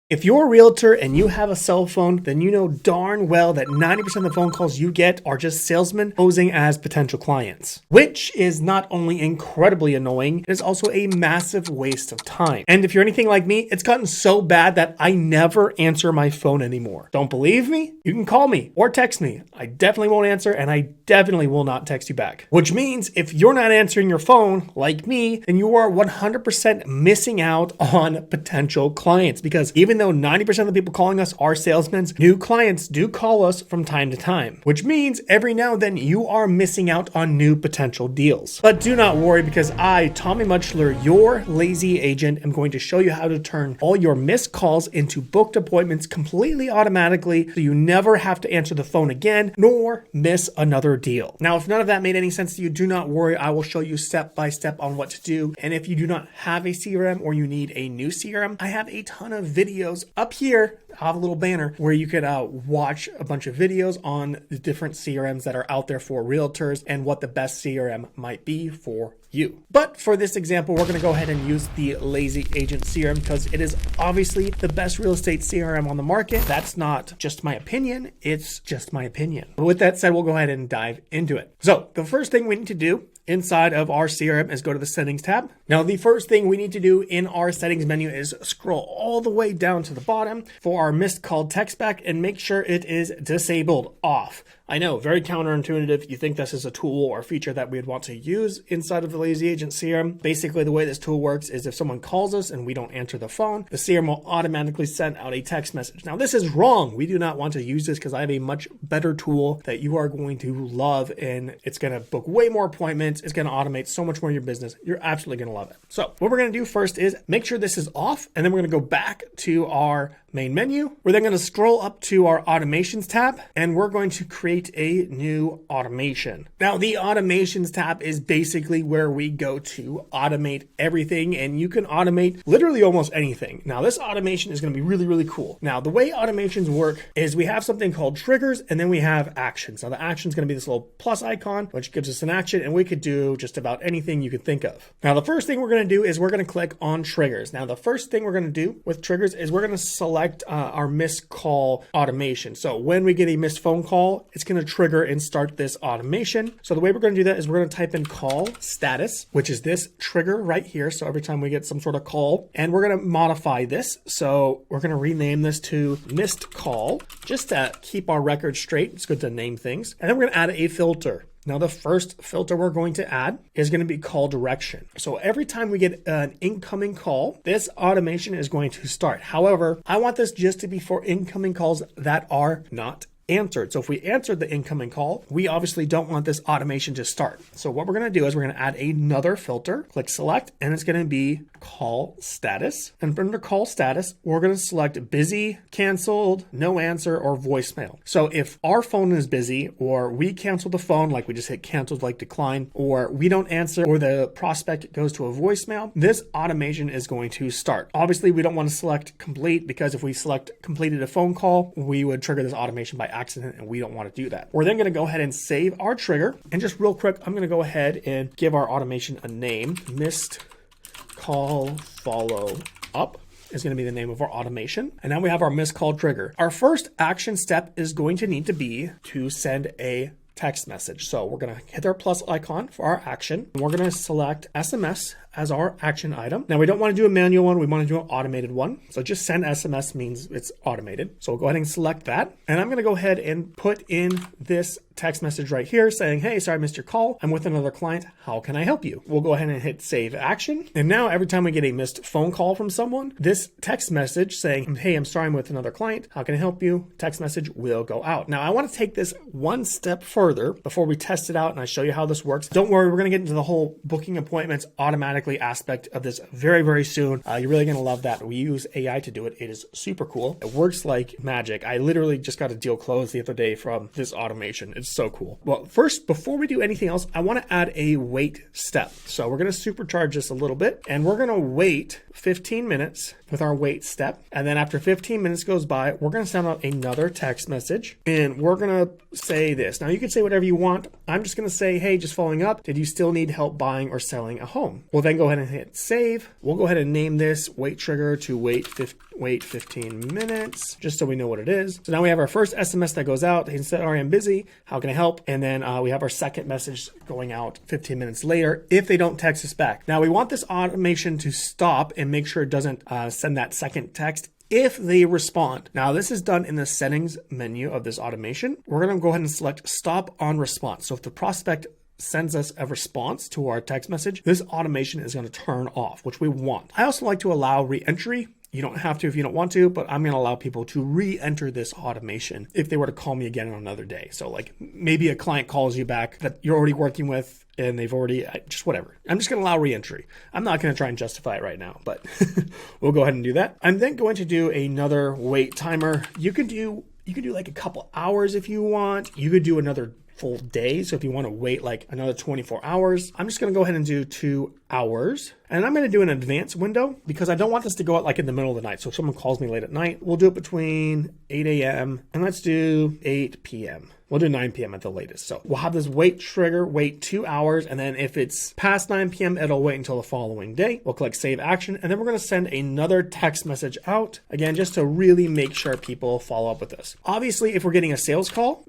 If you're a realtor and you have a cell phone, then you know darn well that 90% of the phone calls you get are just salesmen posing as potential clients, which is not only incredibly annoying, it is also a massive waste of time. And if you're anything like me, it's gotten so bad that I never answer my phone anymore. Don't believe me? You can call me or text me. I definitely won't answer, and I definitely will not text you back. Which means if you're not answering your phone like me, then you are 100% missing out on potential clients, because even though 90% of the people calling us are salesmen, new clients do call us from time to time, which means every now and then you are missing out on new potential deals. But do not worry, because I, Tommy Mutchler, your lazy agent, am going to show you how to turn all your missed calls into booked appointments completely automatically, so you never have to answer the phone again, nor miss another deal. Now, if none of that made any sense to you, do not worry. I will show you step by step on what to do. And if you do not have a CRM or you need a new CRM, I have a ton of videos up here. I'll have a little banner where you could watch a bunch of videos on the different CRMs that are out there for realtors and what the best CRM might be for you. But for this example, we're going to go ahead and use the Lazy Agent CRM because it is obviously the best real estate CRM on the market. That's not just my opinion, it's just my opinion. But with that said, we'll go ahead and dive into it. So the first thing we need to do inside of our CRM is go to the settings tab. Now, the first thing we need to do in our settings menu is scroll all the way down to the bottom for our missed call text back and make sure it is disabled off. I know, very counterintuitive. You think this is a tool or feature that we'd want to use inside of the Lazy Agent CRM. Basically, the way this tool works is if someone calls us and we don't answer the phone, the CRM will automatically send out a text message. Now, this is wrong. We do not want to use this because I have a much better tool that you are going to love, and it's going to book way more appointments. It's going to automate so much more of your business. You're absolutely going to love it. So what we're going to do first is make sure this is off, and then we're going to go back to our main menu. We're then going to scroll up to our automations tab, and we're going to create a new automation. Now, the automations tab is basically where we go to automate everything, and you can automate literally almost anything. Now, this automation is going to be really, really cool. Now, the way automations work is we have something called triggers, and then we have actions. Now, the action is going to be this little plus icon, which gives us an action, and we could do just about anything you could think of. Now, the first thing we're going to do is we're going to click on triggers. Now, the first thing we're going to do with triggers is we're going to select our missed call automation. So when we get a missed phone call, it's going to trigger and start this automation. So the way we're going to do that is we're going to type in call status, which is this trigger right here. So every time we get some sort of call, and we're going to modify this. So we're going to rename this to missed call just to keep our record straight. It's good to name things. And then we're going to add a filter. Now, the first filter we're going to add is going to be call direction. So every time we get an incoming call, this automation is going to start. However, I want this just to be for incoming calls that are not answered. So if we answered the incoming call, we obviously don't want this automation to start. So what we're going to do is we're going to add another filter, click select, and it's going to be call status. And under call status, we're going to select busy, canceled, no answer, or voicemail. So if our phone is busy, or we cancel the phone, like we just hit canceled, like decline, or we don't answer, or the prospect goes to a voicemail, this automation is going to start. Obviously, we don't want to select complete, because if we select completed a phone call, we would trigger this automation by accident, and we don't want to do that. We're then going to go ahead and save our trigger. And just real quick, I'm going to go ahead and give our automation a name. Missed call follow up is going to be the name of our automation. And now we have our missed call trigger. Our first action step is going to need to be to send a text message. So we're going to hit our plus icon for our action. And we're going to select SMS as our action item. Now, we don't want to do a manual one. We want to do an automated one. So just send SMS means it's automated. So we'll go ahead and select that. And I'm going to go ahead and put in this text message right here saying, hey, sorry, I missed your call. I'm with another client. How can I help you? We'll go ahead and hit save action. And now every time we get a missed phone call from someone, this text message saying, hey, I'm sorry, I'm with another client. How can I help you? Text message will go out. Now, I want to take this one step further before we test it out and I show you how this works. Don't worry, we're going to get into the whole booking appointments automatically aspect of this very, very soon. You're really going to love that. We use AI to do it. It is super cool. It works like magic. I literally just got a deal closed the other day from this automation. It's so cool. Well, first, before we do anything else, I want to add a wait step. So we're going to supercharge this a little bit, and we're going to wait 15 minutes with our wait step. And then after 15 minutes goes by, we're going to send out another text message, and we're going to say this. Now, you can say whatever you want. I'm just going to say, hey, just following up. Did you still need help buying or selling a home? We'll then then go ahead and hit save. We'll go ahead and name this wait trigger to wait 15 minutes, just so we know what it is. So now we have our first SMS that goes out. He said, "Sorry, I'm busy. How can I help?" And then we have our second message going out 15 minutes later if they don't text us back. Now we want this automation to stop and make sure it doesn't send that second text if they respond. Now this is done in the settings menu of this automation. We're going to go ahead and select stop on response. So if the prospect sends us a response to our text message, this automation is going to turn off, which we want. I also like to allow re-entry. You don't have to if you don't want to, but I'm going to allow people to re-enter this automation if they were to call me again on another day. So like maybe a client calls you back that you're already working with and they've already, just whatever. I'm just going to allow re-entry. I'm not going to try and justify it right now, but we'll go ahead and do that. I'm then going to do another wait timer. You could do like a couple hours if you want. You could do another full day. So if you want to wait like another 24 hours, I'm just going to go ahead and do 2 hours. And I'm going to do an advanced window because I don't want this to go out like in the middle of the night. So if someone calls me late at night, we'll do it between 8 a.m. and let's do 8 p.m. We'll do 9 p.m. at the latest. So we'll have this wait trigger, wait 2 hours. And then if it's past 9 p.m., it'll wait until the following day. We'll click save action. And then we're going to send another text message out again, just to really make sure people follow up with this. Obviously, if we're getting a sales call,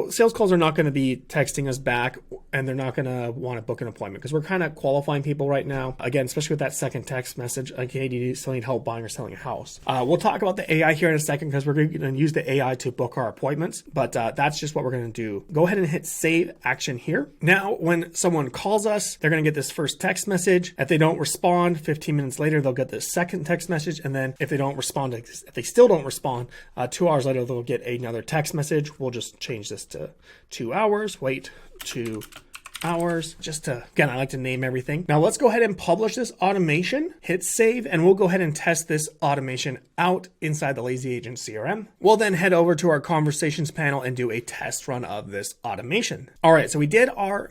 sales calls are not going to be texting us back and they're not going to want to book an appointment because we're kind of qualifying people right now. Again, especially with that second text message, like, hey, do you still need help buying or selling a house? We'll talk about the AI here in a second because we're going to use the AI to book our appointments, but that's just what we're going to do. Go ahead and hit save action here. Now, when someone calls us, they're going to get this first text message. If they don't respond, 15 minutes later, they'll get this second text message. And then if they don't respond, if they still don't respond, 2 hours later, they'll get another text message. We'll just change this to 2 hours, wait 2 hours, just to, again, I like to name everything. Now let's go ahead and publish this automation, hit save, and we'll go ahead and test this automation out inside the Lazy Agent CRM. We'll then head over to our conversations panel and do a test run of this automation. All right, so we did our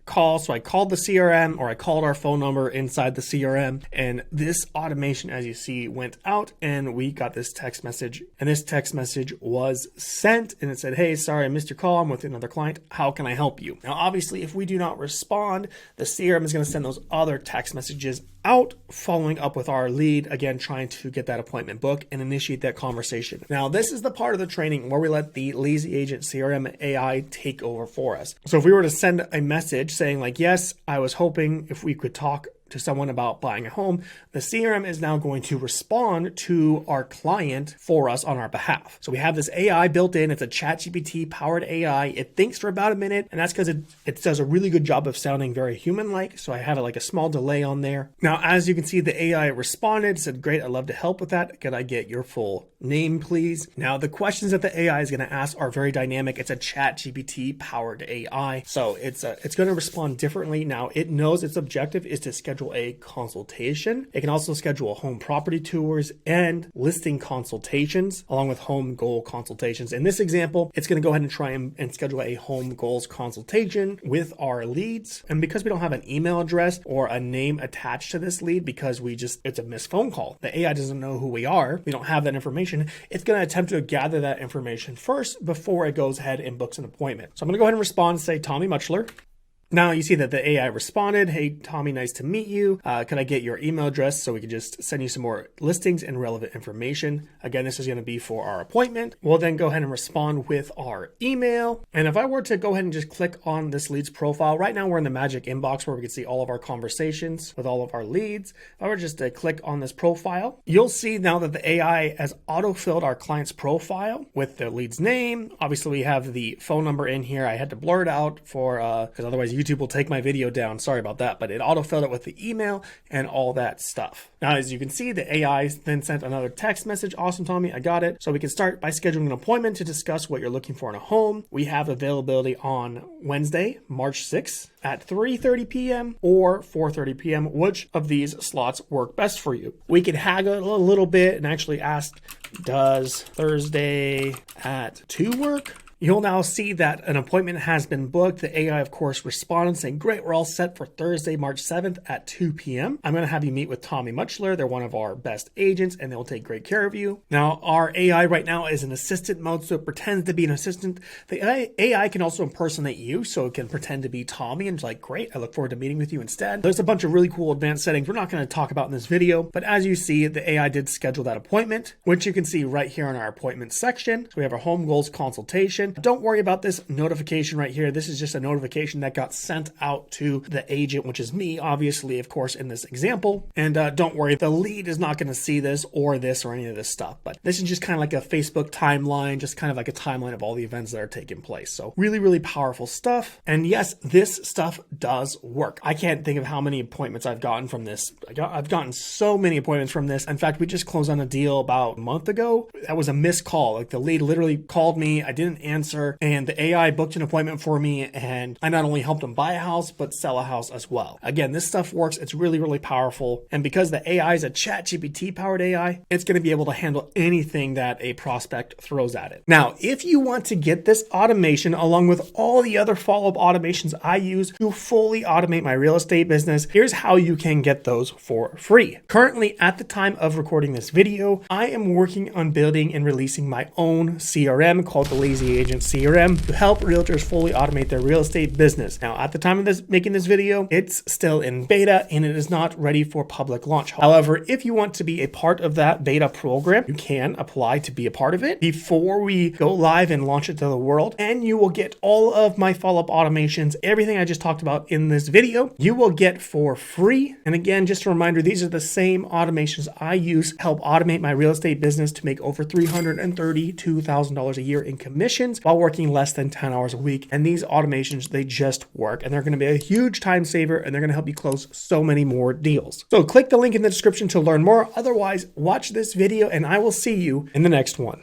call. So I called the CRM or I called our phone number inside the CRM, and this automation, as you see, went out and we got this text message, and this text message was sent and it said, "Hey, sorry, I missed your call. I'm with another client. How can I help you?" Now, obviously, if we do not respond, the CRM is going to send those other text messages out, following up with our lead, again, trying to get that appointment booked and initiate that conversation. Now, this is the part of the training where we let the Lazy Agent CRM AI take over for us. So if we were to send a message saying like, "Yes, I was hoping if we could talk to someone about buying a home," the CRM is now going to respond to our client for us on our behalf. So we have this AI built in. It's a ChatGPT powered AI. It thinks for about a minute, and that's because it does a really good job of sounding very human-like. So I have like a small delay on there. Now, as you can see, the AI responded, said, "Great, I'd love to help with that. Could I get your full name, please?" Now, the questions that the AI is going to ask are very dynamic. It's a ChatGPT powered AI. So it's going to respond differently. Now, it knows its objective is to schedule a consultation. It can also schedule home property tours and listing consultations along with home goal consultations. In this example, it's going to go ahead and try and schedule a home goals consultation with our leads. And because we don't have an email address or a name attached to this lead, because it's a missed phone call, the AI doesn't know who we are, we don't have that information, it's going to attempt to gather that information first before it goes ahead and books an appointment. So I'm going to go ahead and respond and say, "Tommy Muchler." Now you see that the AI responded, "Hey, Tommy, nice to meet you. Can I get your email address so we can just send you some more listings and relevant information?" Again, this is going to be for our appointment. We'll then go ahead and respond with our email. And if I were to go ahead and just click on this lead's profile, right now we're in the magic inbox where we can see all of our conversations with all of our leads. If I were just to click on this profile, you'll see now that the AI has auto-filled our client's profile with their lead's name. Obviously, we have the phone number in here. I had to blur it out because otherwise YouTube will take my video down. Sorry about that, but it auto-filled it with the email and all that stuff. Now, as you can see, the AI then sent another text message. "Awesome, Tommy, I got it." So we can start by scheduling an appointment to discuss what you're looking for in a home. We have availability on Wednesday, March 6th at 3:30 p.m. or 4:30 p.m. Which of these slots work best for you? We could haggle a little bit and actually ask, "Does Thursday at 2 work?" You'll now see that an appointment has been booked. The AI, of course, responded saying, great, we're all set for Thursday, March 7th at 2 p.m. I'm going to have you meet with Tommy Muchler. They're one of our best agents and they'll take great care of you. Now, our AI right now is in assistant mode, so it pretends to be an assistant. The AI can also impersonate you, so it can pretend to be Tommy and like, great, I look forward to meeting with you instead. There's a bunch of really cool advanced settings we're not going to talk about in this video, but as you see, the AI did schedule that appointment, which you can see right here in our appointment section. So we have our home goals consultation. Don't worry about this notification right here. This is just a notification that got sent out to the agent, which is me, obviously, of course, in this example. And don't worry, the lead is not going to see this or any of this stuff, but this is just kind of like a Facebook timeline, just kind of like a timeline of all the events that are taking place. So really, really powerful stuff. And yes, this stuff does work. I can't think of how many appointments I've gotten from this. I've gotten so many appointments from this. In fact, we just closed on a deal about a month ago. That was a missed call. Like the lead literally called me, I didn't answer, and the AI booked an appointment for me, and I not only helped him buy a house, but sell a house as well. Again, this stuff works. It's really, really powerful. And because the AI is a ChatGPT powered AI, it's going to be able to handle anything that a prospect throws at it. Now, if you want to get this automation along with all the other follow-up automations I use to fully automate my real estate business, here's how you can get those for free. Currently, at the time of recording this video, I am working on building and releasing my own CRM called the Lazy Agent CRM to help realtors fully automate their real estate business. Now, at the time of making this video, it's still in beta and it is not ready for public launch. However, if you want to be a part of that beta program, you can apply to be a part of it before we go live and launch it to the world. And you will get all of my follow-up automations, everything I just talked about in this video, you will get for free. And again, just a reminder, these are the same automations I use to help automate my real estate business to make over $332,000 a year in commissions while working less than 10 hours a week. And these automations, they just work and they're going to be a huge time saver and they're going to help you close so many more deals. So click the link in the description to learn more. Otherwise, watch this video and I will see you in the next one.